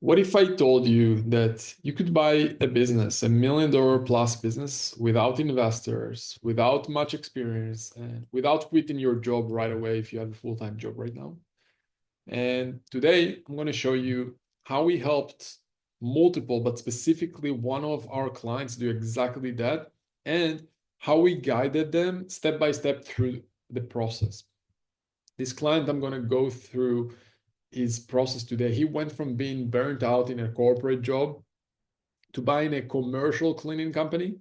What if I told you that you could buy a business, $1 million plus business, without investors, without much experience, and without quitting your job right away if you have a full-time job right now? And today I'm going to show you how we helped multiple, but specifically one of our clients do exactly that, and how we guided them step by step through the process. This client, I'm going to go through his process today. He went from being burnt out in a corporate job to buying a commercial cleaning company,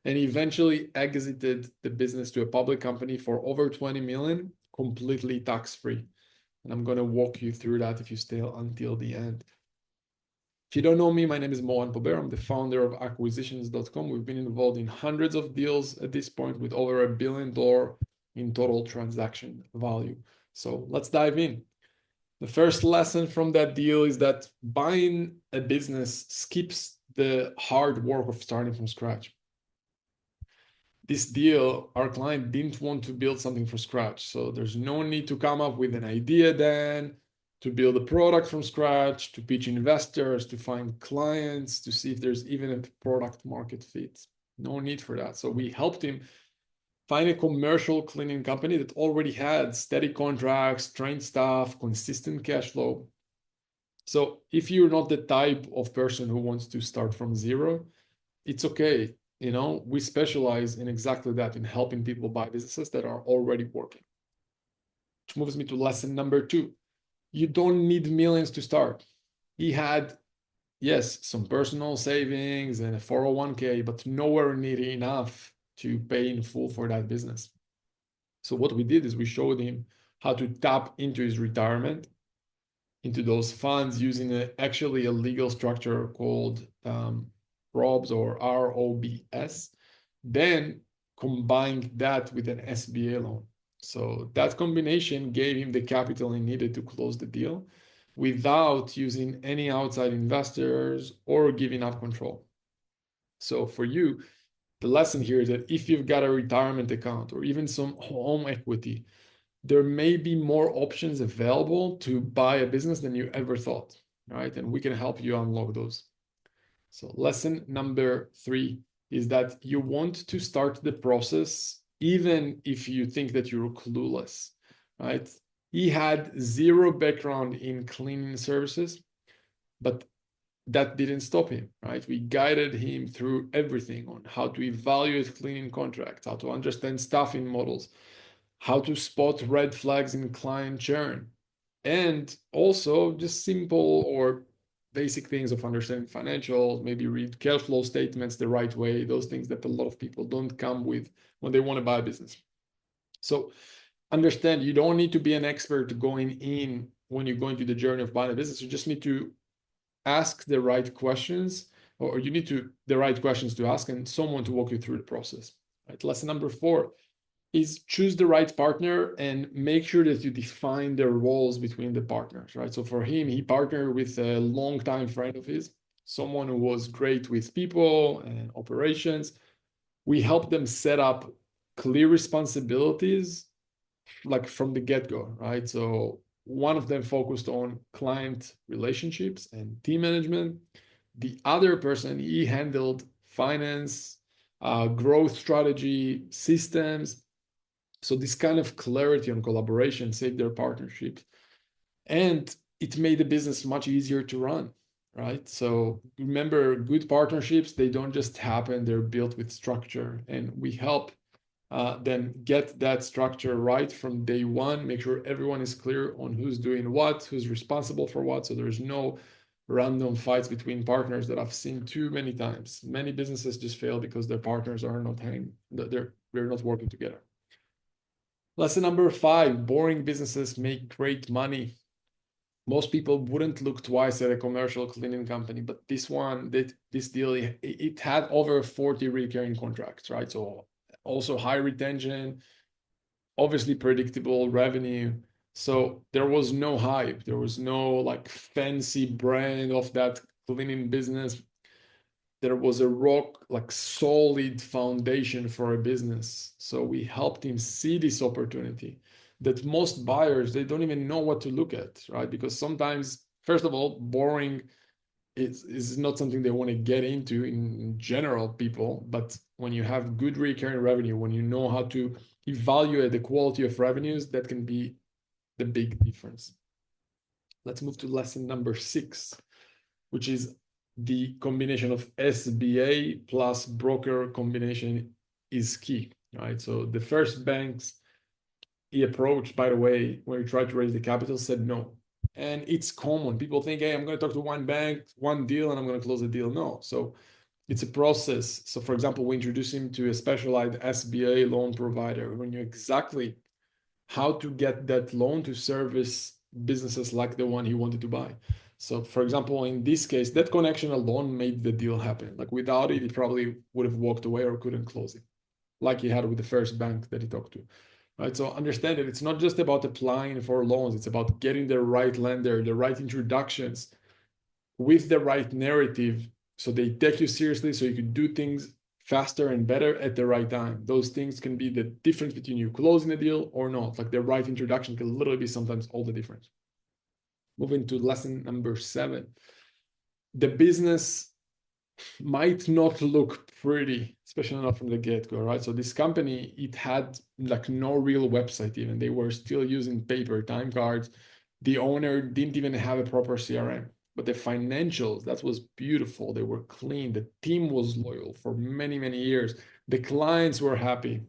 and he eventually exited the business to a public company for over 20 million, completely tax-free. And I'm going to walk you through that if you stay until the end. If you don't know me, my name is Moran Pober. I'm the founder of acquisitions.com. We've been involved in hundreds of deals at this point with over $1 billion in total transaction value. So let's dive in. The first lesson from that deal is that buying a business skips the hard work of starting from scratch. This deal, our client didn't want to build something from scratch. So there's no need to come up with an idea then, to build a product from scratch, to pitch investors, to find clients, to see if there's even a product market fit. No need for that. So we helped him find a commercial cleaning company that already had steady contracts, trained staff, consistent cash flow. So if you're not the type of person who wants to start from zero, it's okay. We specialize in exactly that, in helping people buy businesses that are already working. Which moves me to lesson number 2. You don't need millions to start. He had, yes, some personal savings and a 401k, but nowhere near enough to pay in full for that business. So what we did is we showed him how to tap into his retirement, into those funds using actually a legal structure called ROBS or ROBS, then combined that with an SBA loan. So that combination gave him the capital he needed to close the deal without using any outside investors or giving up control. So for you, the lesson here is that if you've got a retirement account or even some home equity, there may be more options available to buy a business than you ever thought, right? And we can help you unlock those. So lesson number 3 is that you want to start the process even if you think that you're clueless, right? He had zero background in cleaning services, but that didn't stop him, right? We guided him through everything on how to evaluate cleaning contracts, how to understand staffing models, how to spot red flags in client churn, and also just simple or basic things of understanding financials, maybe read cash flow statements the right way, those things that a lot of people don't come with when they want to buy a business. So understand you don't need to be an expert going in when you're going through the journey of buying a business. You just need to ask the right questions, or you need to the right questions to ask and someone to walk you through the process. Right? Lesson number 4 is choose the right partner and make sure that you define the roles between the partners, right? So for him, he partnered with a longtime friend of his, someone who was great with people and operations. We helped them set up clear responsibilities like from the get-go, right? So one of them focused on client relationships and team management. The other person, he handled finance, growth strategy, systems. So this kind of clarity on collaboration saved their partnership, and it made the business much easier to run, right? So remember, good partnerships, they don't just happen, they're built with structure, and we help then get that structure right from day one, make sure everyone is clear on who's doing what, who's responsible for what, so there's no random fights between partners that I've seen too many times. Many businesses just fail because their partners are not hanging, they're not working together. Lesson number 5, boring businesses make great money. Most people wouldn't look twice at a commercial cleaning company, but this deal, it had over 40 recurring contracts, right? So also high retention, obviously predictable revenue. So there was no hype. There was no like fancy brand of that cleaning business. There was a rock, like solid foundation for a business. So we helped him see this opportunity that most buyers, they don't even know what to look at, right? Because sometimes, first of all, boring is not something they want to get into in general, people. But when you have good recurring revenue, when you know how to evaluate the quality of revenues, that can be the big difference. Let's move to lesson number 6, which is the combination of SBA plus broker combination is key, right? So the first banks he approached, by the way, when he tried to raise the capital, said no. And it's common. People think, hey, I'm going to talk to one bank, one deal, and I'm going to close the deal. No. So it's a process. So, for example, we introduce him to a specialized SBA loan provider. We knew exactly how to get that loan to service businesses like the one he wanted to buy. So, for example, in this case, that connection alone made the deal happen. Like without it, he probably would have walked away or couldn't close it, like he had with the first bank that he talked to. Right. So understand that it's not just about applying for loans, it's about getting the right lender, the right introductions with the right narrative so they take you seriously so you can do things faster and better at the right time. Those things can be the difference between you closing a deal or not. Like the right introduction can literally be sometimes all the difference. Moving to lesson number 7. The business might not look pretty, especially not from the get-go, right? So this company, it had like no real website even. They were still using paper time cards. The owner didn't even have a proper CRM. But the financials, that was beautiful. They were clean. The team was loyal for many, many years. The clients were happy.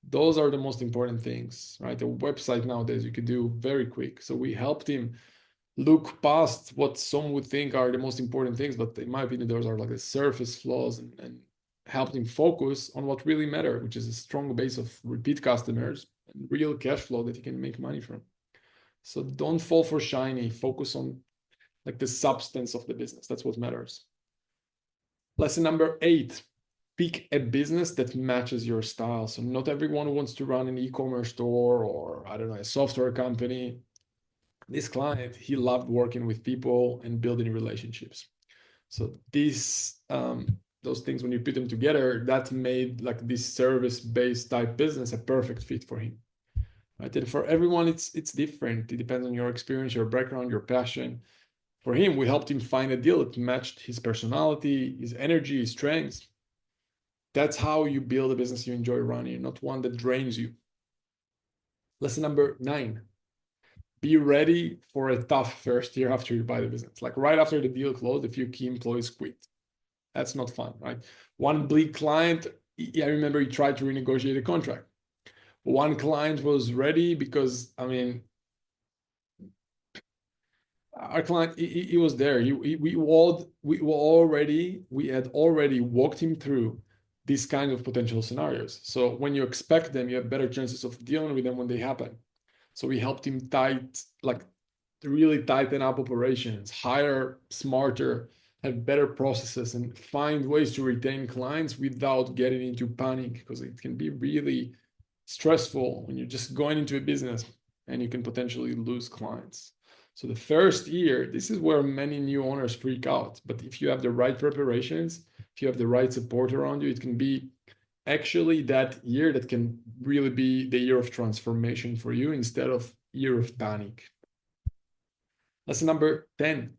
Those are the most important things, right? The website nowadays you could do very quick. So we helped him look past what some would think are the most important things, but in my opinion, those are like the surface flaws, and helped him focus on what really matter, which is a strong base of repeat customers and real cash flow that he can make money from. So don't fall for shiny. Focus on like the substance of the business. That's what matters. Lesson number 8. Pick a business that matches your style. So not everyone wants to run an e-commerce store or I don't know, a software company. This client, he loved working with people and building relationships. So those things, when you put them together, that made like this service-based type business a perfect fit for him. Right? And for everyone, it's different. It depends on your experience, your background, your passion. For him, we helped him find a deal that matched his personality, his energy, his strengths. That's how you build a business you enjoy running, not one that drains you. Lesson number 9. Be ready for a tough first year after you buy the business. Like right after the deal closed, a few key employees quit. That's not fun, right? One big client, I remember he tried to renegotiate a contract. One client was ready because, I mean, our client, he was there. We had already walked him through these kinds of potential scenarios. So when you expect them, you have better chances of dealing with them when they happen. So we helped him really tighten up operations, hire smarter, have better processes, and find ways to retain clients without getting into panic, because it can be really stressful when you're just going into a business and you can potentially lose clients. So the first year, this is where many new owners freak out. But if you have the right preparations, if you have the right support around you, it can be actually that year that can really be the year of transformation for you instead of year of panic. Lesson number 10.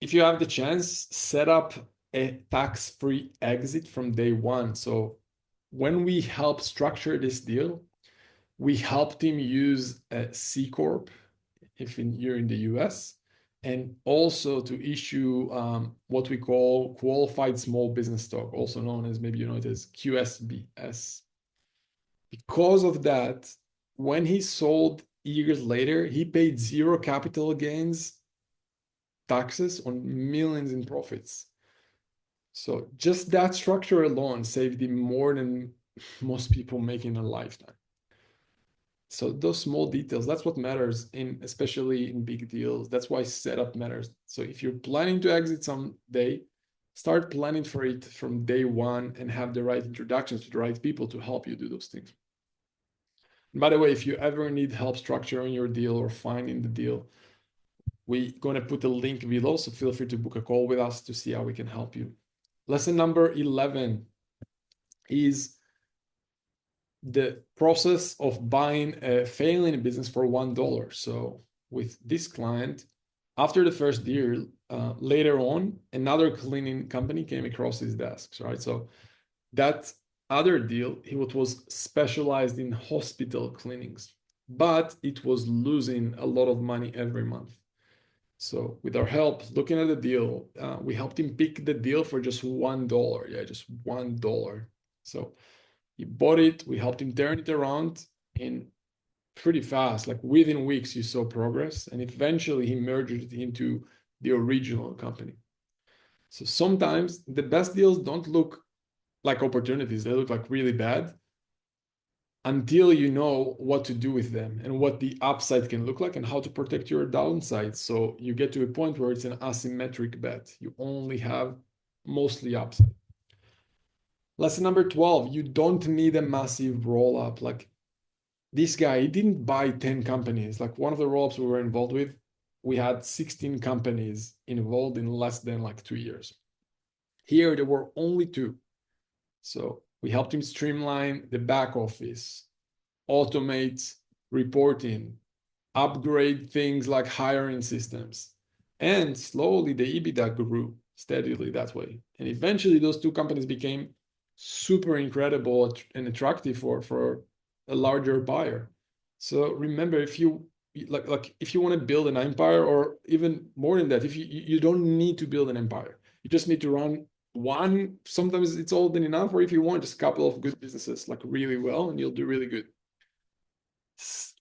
If you have the chance, set up a tax-free exit from day one. So when we help structure this deal, we helped him use a C Corp if you're in the US, and also to issue what we call qualified small business stock, also known as, maybe you know it as QSBS. Because of that, when he sold years later, he paid zero capital gains taxes on millions in profits. So just that structure alone saved him more than most people make in a lifetime. So those small details, that's what matters, especially in big deals. That's why setup matters. So if you're planning to exit someday, start planning for it from day one and have the right introductions to the right people to help you do those things. And by the way, if you ever need help structuring your deal or finding the deal, we're going to put a link below, so feel free to book a call with us to see how we can help you. Lesson number 11 is the process of buying a failing business for $1. So with this client, after the first year, later on, another cleaning company came across his desks, right? So that other deal, he was specialized in hospital cleanings, but it was losing a lot of money every month. So with our help, looking at the deal, we helped him pick the deal for just $1. Yeah, just $1. So he bought it. We helped him turn it around in pretty fast. Like within weeks, you saw progress, and eventually he merged it into the original company. So sometimes the best deals don't look like opportunities; they look like really bad until you know what to do with them and what the upside can look like and how to protect your downside. So you get to a point where it's an asymmetric bet. You only have mostly upside. Lesson number 12, you don't need a massive roll up. Like this guy, he didn't buy 10 companies. Like one of the roll ups we were involved with, we had 16 companies involved in less than like 2 years. Here, there were only two. So we helped him streamline the back office, automate reporting, upgrade things like hiring systems. And slowly the EBITDA grew steadily that way. And eventually those two companies became super incredible and attractive for a larger buyer. So remember, if you like if you want to build an empire, or even more than that, if you don't need to build an empire, you just need to run one. Sometimes it's all than enough, or if you want just a couple of good businesses like really well, and you'll do really good.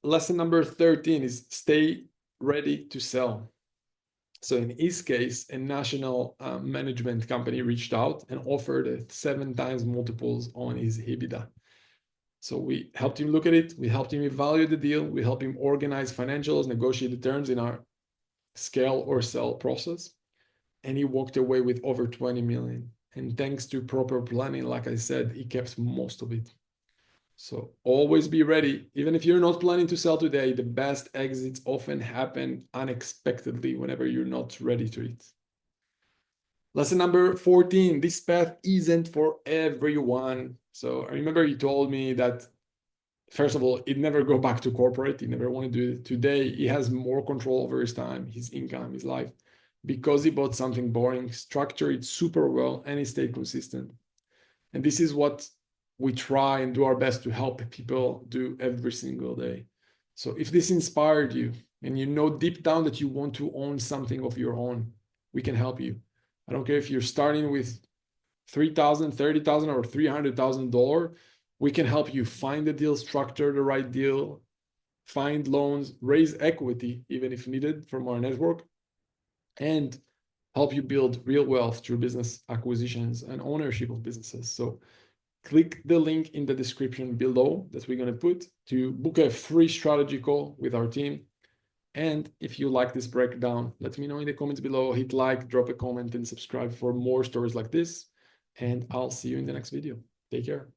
Lesson number 13 is stay ready to sell. So in his case, a national management company reached out and offered 7 times multiples on his EBITDA. So we helped him look at it. We helped him evaluate the deal. We helped him organize financials, negotiate the terms in our scale or sell process. And he walked away with over 20 million. And thanks to proper planning, like I said, he kept most of it. So always be ready. Even if you're not planning to sell today, the best exits often happen unexpectedly whenever you're not ready to it. Lesson number 14, this path isn't for everyone. So I remember you told me that, first of all, he'd never go back to corporate. He never want to do it. Today, he has more control over his time, his income, his life, because he bought something boring, structured it super well, and he stayed consistent. And this is what we try and do our best to help people do every single day. So if this inspired you and you know deep down that you want to own something of your own, we can help you. I don't care if you're starting with $3,000, $30,000, or $300,000. We can help you find the deal, structure the right deal, find loans, raise equity, even if needed, from our network, and help you build real wealth through business acquisitions and ownership of businesses. So click the link in the description below that we're going to put to book a free strategy call with our team. And if you like this breakdown, let me know in the comments below. Hit like, drop a comment, and subscribe for more stories like this. And I'll see you in the next video. Take care.